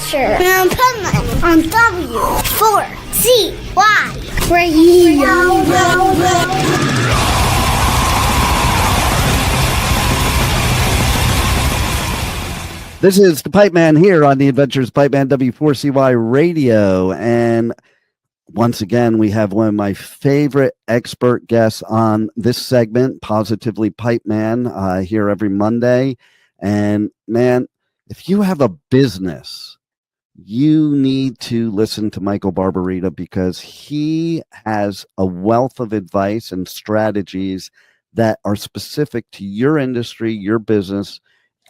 adventure in Pipeman on W4CY Radio. This is the Pipeman here on the Adventures Pipeman W4CY Radio. And once again, we have one of my favorite expert guests on this segment, Positively Pipeman, here every Monday. And man, if you have a business, you need to listen to Michael Barbarita because he has a wealth of advice and strategies that are specific to your industry, your business.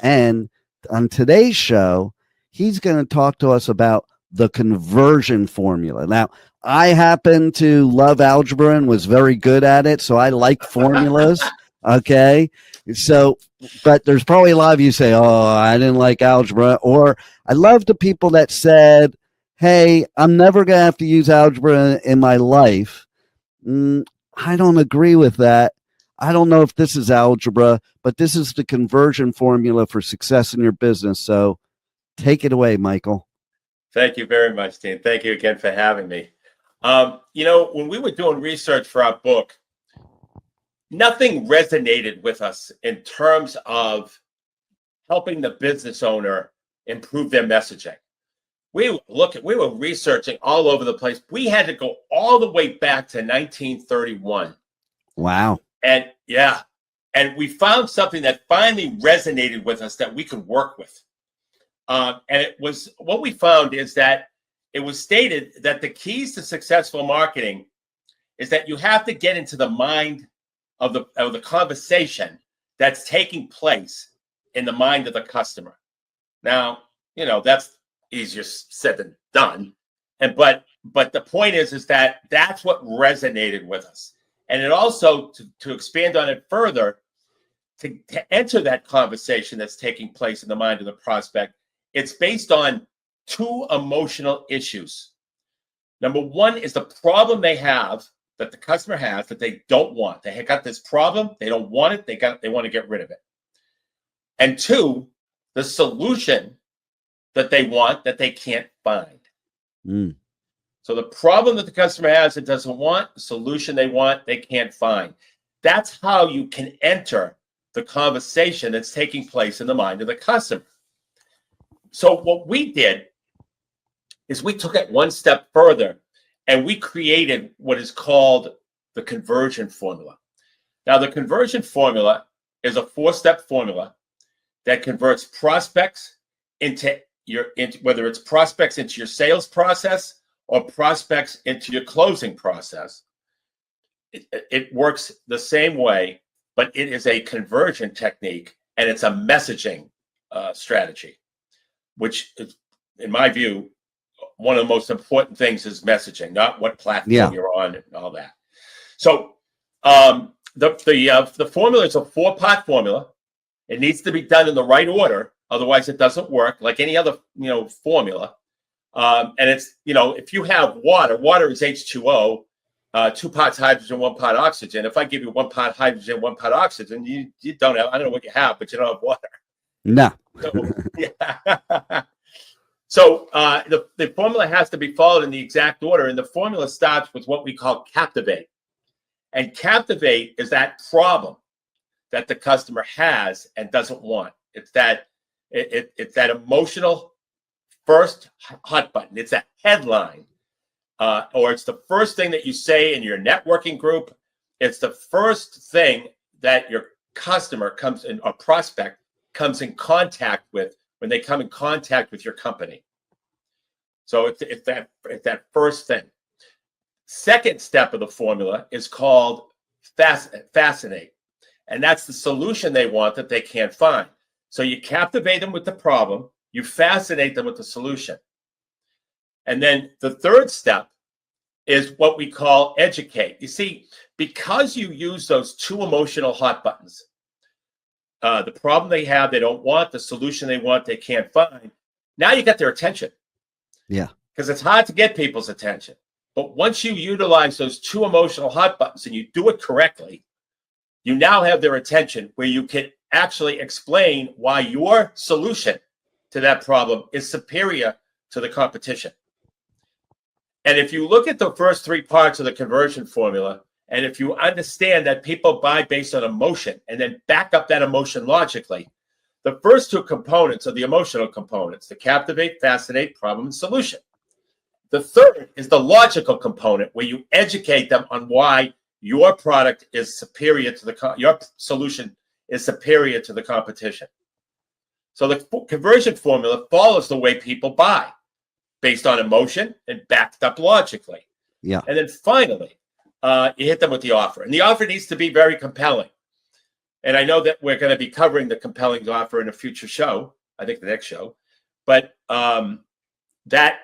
And on today's show, he's going to talk to us about the conversion formula. Now, I happen to love algebra and was very good at it, so I like formulas. Okay. So, but there's probably a lot of you say, oh, I didn't like algebra. Or I love the people that said, hey, I'm never going to have to use algebra in my life. I don't agree with that. I don't know if this is algebra, but this is the conversion formula for success in your business. So take it away, Michael. Thank you very much, Dean. Thank you again for having me. When we were doing research for our book, nothing resonated with us in terms of helping the business owner improve their messaging. We were researching all over the place. We had to go all the way back to 1931. Wow. And we found something that finally resonated with us that we could work with. And it was what we found is that it was stated that the keys to successful marketing is that you have to get into the mind of the conversation that's taking place in the mind of the customer. Now, that's easier said than done. But the point is that that's what resonated with us. And it also, to expand on it further, to enter that conversation that's taking place in the mind of the prospect, it's based on two emotional issues. Number one is the problem they have, that the customer has, that they don't want. They have got this problem, they don't want it, they want to get rid of it. And two, the solution that they want that they can't find. So the problem that the customer has and doesn't want, the solution they want, they can't find. That's how you can enter the conversation that's taking place in the mind of the customer. So what we did is we took it one step further and we created what is called the conversion formula. Now, the conversion formula is a 4-step formula that converts prospects into whether it's prospects into your sales process or prospects into your closing process. It works the same way, but it is a conversion technique and it's a messaging strategy, which is, in my view, one of the most important things is messaging, not what platform you're on and all that. So the formula is a 4-part formula. It needs to be done in the right order, otherwise it doesn't work. Like any other formula. And it's, if you have water is H2O, 2 parts hydrogen, 1 part oxygen. If I give you 1 part hydrogen, 1 part oxygen, you don't have, I don't know what you have, but you don't have water. No. So the formula has to be followed in the exact order. And the formula starts with what we call captivate. And captivate is that problem that the customer has and doesn't want. It's that emotional first hot button. It's a headline, or it's the first thing that you say in your networking group. It's the first thing that your customer comes in, or prospect comes in contact with when they come in contact with your company. So it's that first thing. Second step of the formula is called fascinate. And that's the solution they want that they can't find. So you captivate them with the problem, you fascinate them with the solution. And then the third step is what we call educate. You see, because you use those 2 emotional hot buttons, the problem they have, they don't want, the solution they want, they can't find. Now you got their attention. Yeah. Because it's hard to get people's attention. But once you utilize those 2 emotional hot buttons and you do it correctly, you now have their attention where you can actually explain why your solution to that problem is superior to the competition. And if you look at the first three parts of the conversion formula, and if you understand that people buy based on emotion and then back up that emotion logically, the first two components are the emotional components, the captivate, fascinate, problem, and solution. The third is the logical component where you educate them on why your product is superior to your solution is superior to the competition. So the conversion formula follows the way people buy based on emotion and backed up logically. Yeah. And then finally, you hit them with the offer. And the offer needs to be very compelling. And I know that we're going to be covering the compelling offer in a future show, I think the next show. But that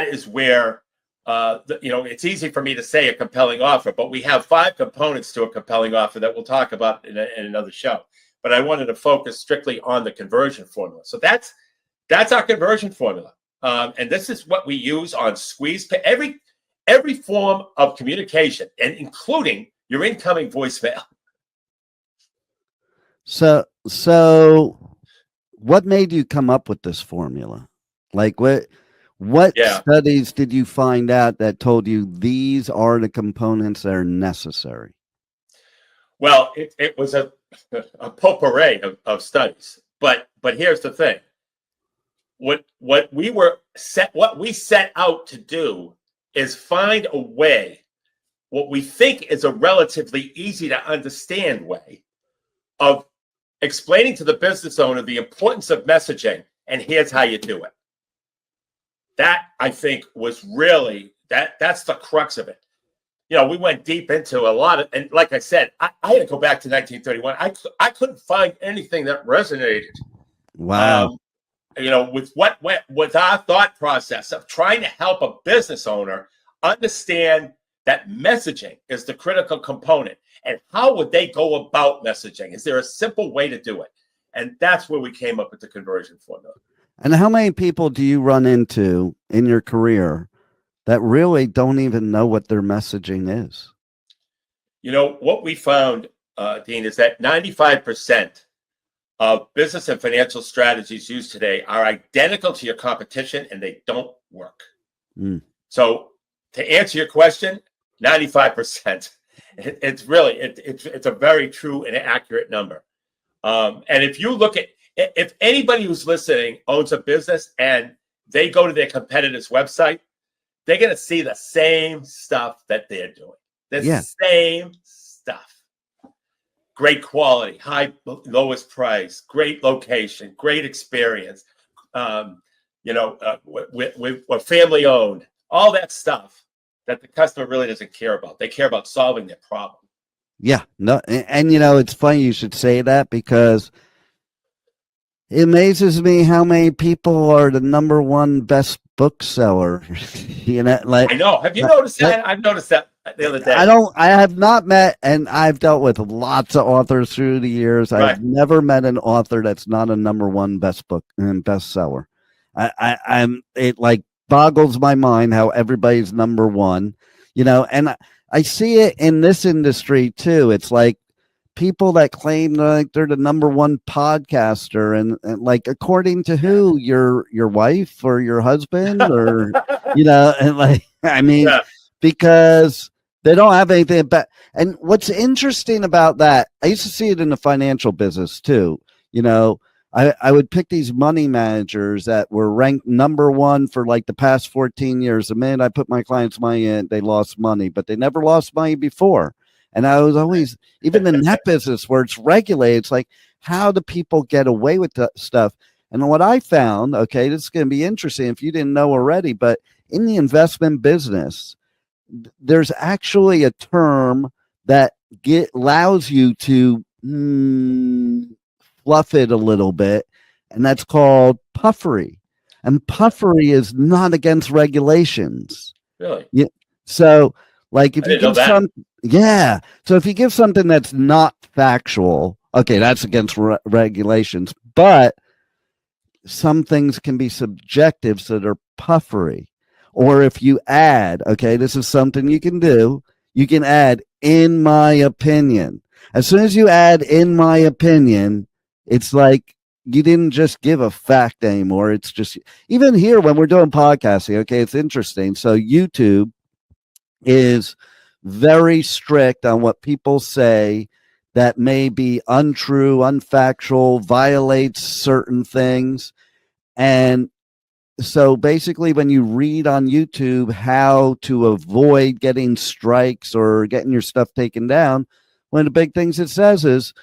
is where, it's easy for me to say a compelling offer, but we have 5 components to a compelling offer that we'll talk about in another show. But I wanted to focus strictly on the conversion formula. So that's our conversion formula. And this is what we use on squeeze every form of communication, and including your incoming voicemail. So what made you come up with this formula? Like what studies did you find out that told you these are the components that are necessary? Well, it was a potpourri of studies, but here's the thing. What we set out to do is find a way, what we think is a relatively easy to understand way of explaining to the business owner the importance of messaging, and here's how you do it. That, I think, was really, that's the crux of it. We went deep into a lot of, and like I said, I had to go back to 1931. I couldn't find anything that resonated. Wow. With our thought process of trying to help a business owner understand that messaging is the critical component, and how would they go about messaging? Is there a simple way to do it? And that's where we came up with the conversion formula. And how many people do you run into in your career that really don't even know what their messaging is? What we found, Dean, is that 95% of business and financial strategies used today are identical to your competition, and they don't work. So to answer your question, 95%. It's a very true and accurate number. And if you look at, if anybody who's listening owns a business and they go to their competitor's website, they're going to see the same stuff that they're doing. Same stuff. Great quality, lowest price, great location, great experience. We're family owned, all that stuff that the customer really doesn't care about. They care about solving their problem. Yeah, no, and it's funny you should say that, because it amazes me how many people are the number one best bookseller. I know. Have you noticed that? I've noticed that the other day. I have not met, and I've dealt with lots of authors through the years. Right. I've never met an author that's not a number one best book and bestseller. It like boggles my mind how everybody's number one, and I see it in this industry too. It's like people that claim like they're the number one podcaster, and like, according to who? Your wife or your husband, or and like, because they don't have anything. And what's interesting about that, I used to see it in the financial business too. I would pick these money managers that were ranked number one for like the past 14 years. The minute I put my clients' money in, they lost money, but they never lost money before. And I was always, even in that business where it's regulated, it's like, how do people get away with that stuff? And what I found, okay, this is going to be interesting if you didn't know already, but in the investment business, there's actually a term that allows you to fluff it a little bit, and that's called puffery. And puffery is not against regulations. Really? Yeah. So, like, if you give so if you give something that's not factual, okay, that's against regulations. But some things can be subjective, so they're puffery. Or if you add, okay, this is something you can do. You can add, in my opinion. As soon as you add, in my opinion, it's like you didn't just give a fact anymore. It's just, even here when we're doing podcasting, okay, it's interesting. So YouTube is very strict on what people say that may be untrue, unfactual, violates certain things. And so basically, when you read on YouTube how to avoid getting strikes or getting your stuff taken down, one of the big things it says is,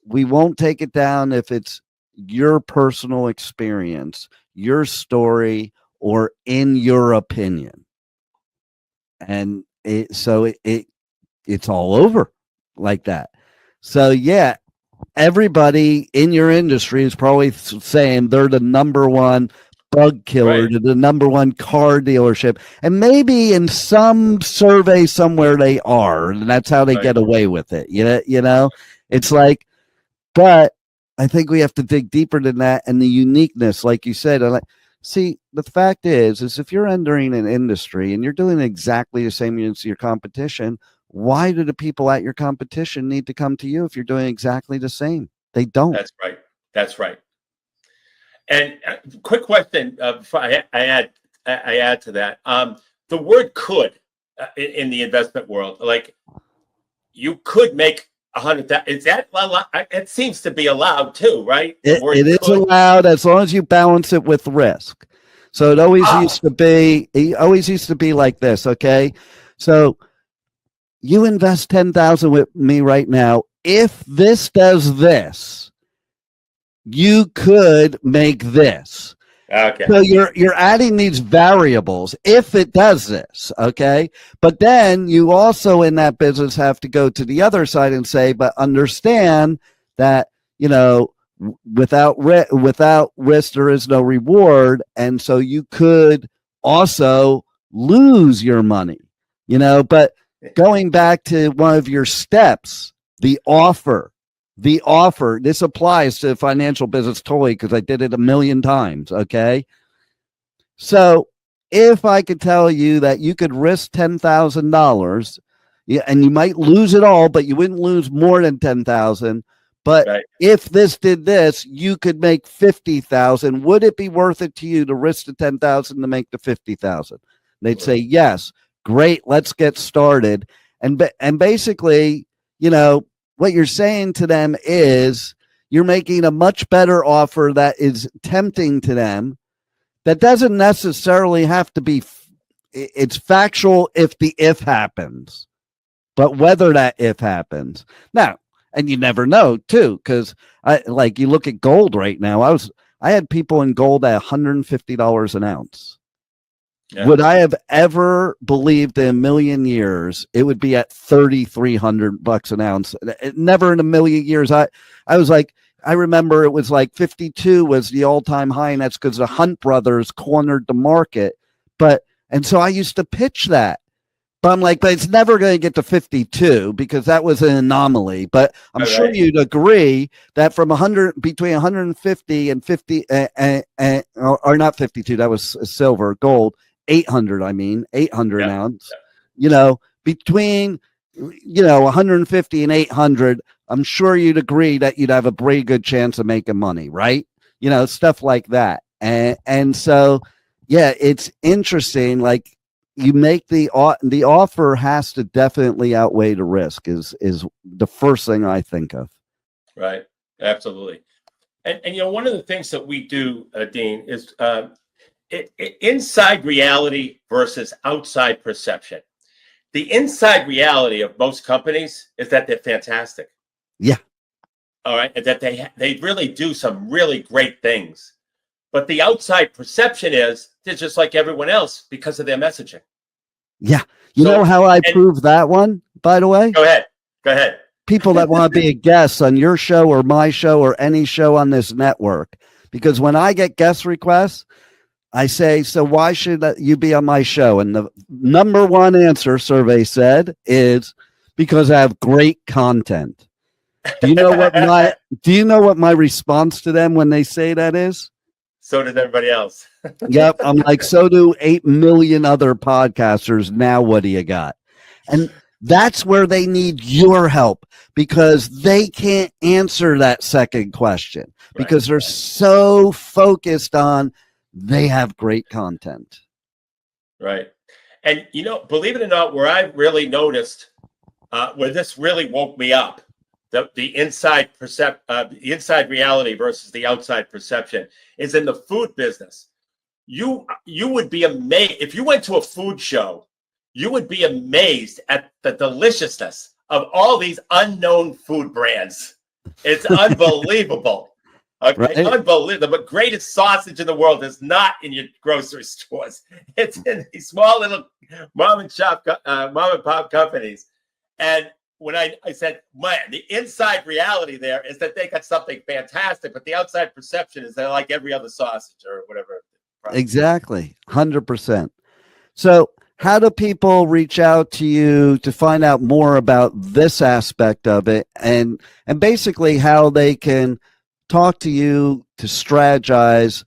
we won't take it down if it's your personal experience, your story, or in your opinion. And it's all over like that. So yeah, everybody in your industry is probably saying they're the number one bug killer, Right. the number one car dealership, and maybe in some survey somewhere they are, and that's how they Right. get away with it. You know, it's like, but I think we have to dig deeper than that, and the uniqueness, like you said. See, the fact is if you're entering an industry and you're doing exactly the same as your competition, why do the people at your competition need to come to you if you're doing exactly the same? They don't. That's right. That's right. And quick question before I add to that. The word "could" in the investment world, like, you could make 100,000. Is that allowed? It seems to be allowed too, right? It is allowed as long as you balance it with risk. So it always used to be like this. Okay, so you invest 10,000 with me right now. If this does this, you could make this. Okay. So you're adding these variables if it does this, okay? But then you also in that business have to go to the other side and say, but understand that, you know, without risk there is no reward, and so you could also lose your money, you know. But going back to one of your steps, the offer. This applies to financial business totally because I did it a million times. Okay. So if I could tell you that you could risk $10,000, and you might lose it all, but you wouldn't lose more than 10,000. But right. If this did this, you could make 50,000. Would it be worth it to you to risk the 10,000 to make the 50,000? They'd say yes. Great. Let's get started. And basically, you know, what you're saying to them is you're making a much better offer that is tempting to them. That doesn't necessarily have to be, it's factual if the if happens, but whether that if happens. Now, and you never know too, because you look at gold right now. I had people in gold at $150 an ounce. Yeah. Would I have ever believed in a million years it would be at $3,300 an ounce? Never in a million years. I was like, I remember it was like 52 was the all-time high, and that's because the Hunt brothers cornered the market. And so I used to pitch that. But I'm like, but it's never going to get to 52 because that was an anomaly. But I'm sure you'd agree that from between 150 and 50, or not 52, that was silver, gold. 800 ounce, you know, between, you know, 150 and 800, I'm sure you'd agree that you'd have a pretty good chance of making money, right? You know, stuff like that. And so, yeah, it's interesting. Like, you make the offer has to definitely outweigh the risk is the first thing I think of. Right. Absolutely. And you know, one of the things that we do, Dean, is inside reality versus outside perception. The inside reality of most companies is that they're fantastic. Yeah. All right. And that they really do some really great things. But the outside perception is they're just like everyone else because of their messaging. Yeah. You know how I prove that one, by the way? Go ahead. People that want to be a guest on your show or my show or any show on this network. Because when I get guest requests, I say, so why should you be on my show? And the number one answer, survey said, is because I have great content. Do you know what my response to them when they say that is? So does everybody else. Yep. I'm like, so do 8 million other podcasters. Now what do you got? And That's where they need your help, because they can't answer that second question because they're so focused on they have great content. Right. And, believe it or not, where I really noticed, where this really woke me up, the inside reality versus the outside perception, is in the food business. You would be amazed if you went to a food show. You would be amazed at the deliciousness of all these unknown food brands. It's unbelievable. Okay, right. Unbelievable. The greatest sausage in the world is not in your grocery stores. It's in these small little mom and pop companies. And when I said, man, the inside reality there is that they got something fantastic, but the outside perception is they're like every other sausage or whatever. Exactly. 100%. So how do people reach out to you to find out more about this aspect of it, and basically how they can talk to you to strategize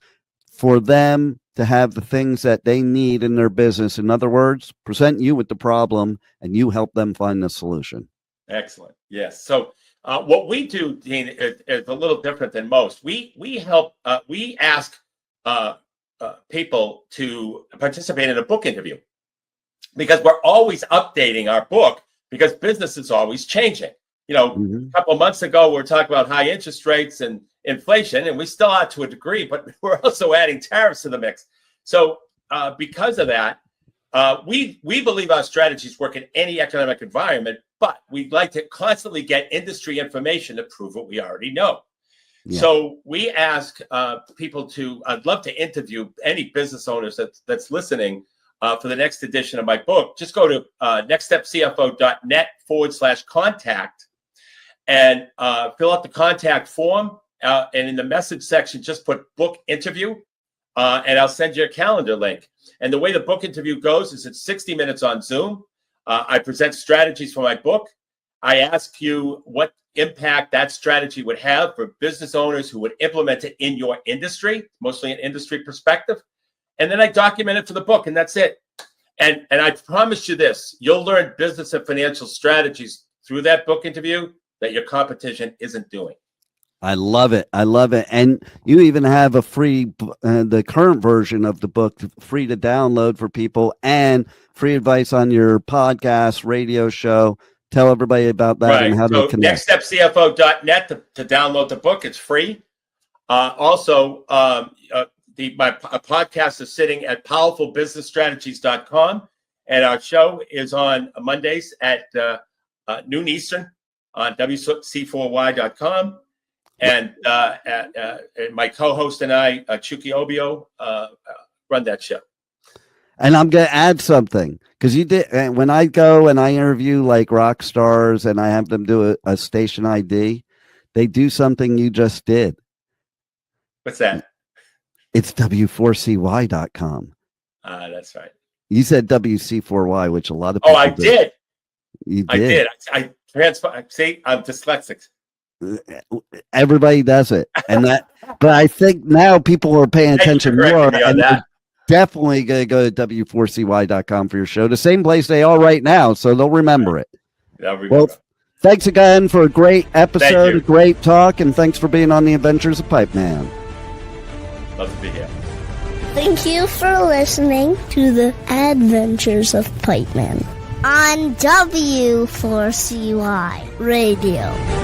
for them to have the things that they need in their business? In other words, present you with the problem and you help them find the solution. Excellent. Yes. So what we do, Dean, is a little different than most. We help, we ask people to participate in a book interview, because we're always updating our book, because business is always changing. A couple of months ago, we were talking about high interest rates and inflation, and we still are to a degree, but we're also adding tariffs to the mix. So because of that, we believe our strategies work in any economic environment, but we'd like to constantly get industry information to prove what we already know. Yeah. So we ask people I'd love to interview any business owners that's listening for the next edition of my book. Just go to nextstepcfo.net/contact and fill out the contact form. And in the message section, just put book interview, and I'll send you a calendar link. And the way the book interview goes is it's 60 minutes on Zoom. I present strategies for my book. I ask you what impact that strategy would have for business owners who would implement it in your industry, mostly an industry perspective. And then I document it for the book, and that's it. And I promise you this, you'll learn business and financial strategies through that book interview that your competition isn't doing. I love it. I love it. And you even have a free, the current version of the book, free to download for people, and free advice on your podcast, radio show. Tell everybody about that and how to connect. NextStepCFO.net to download the book. It's free. Also, my podcast is sitting at powerfulbusinessstrategies.com, and our show is on Mondays at noon Eastern on WC4Y.com. And my co-host and I, Chucky Obio, run that show. And I'm going to add something, because you did, when I go and I interview like rock stars and I have them do a station ID, they do something you just did. What's that? It's W4CY.com. That's right. You said WC4Y, which a lot of people I did. You did. I did. I transfer. See, I'm dyslexic. Everybody does it, and but I think now people are paying attention more, and they're definitely going to go to W4CY.com for your show, the same place they are right now, so they'll remember it. Well, thanks again for a great episode, a great talk, and thanks for being on the Adventures of Pipeman. Love to be here. Thank you for listening to the Adventures of Pipeman on W4CY Radio.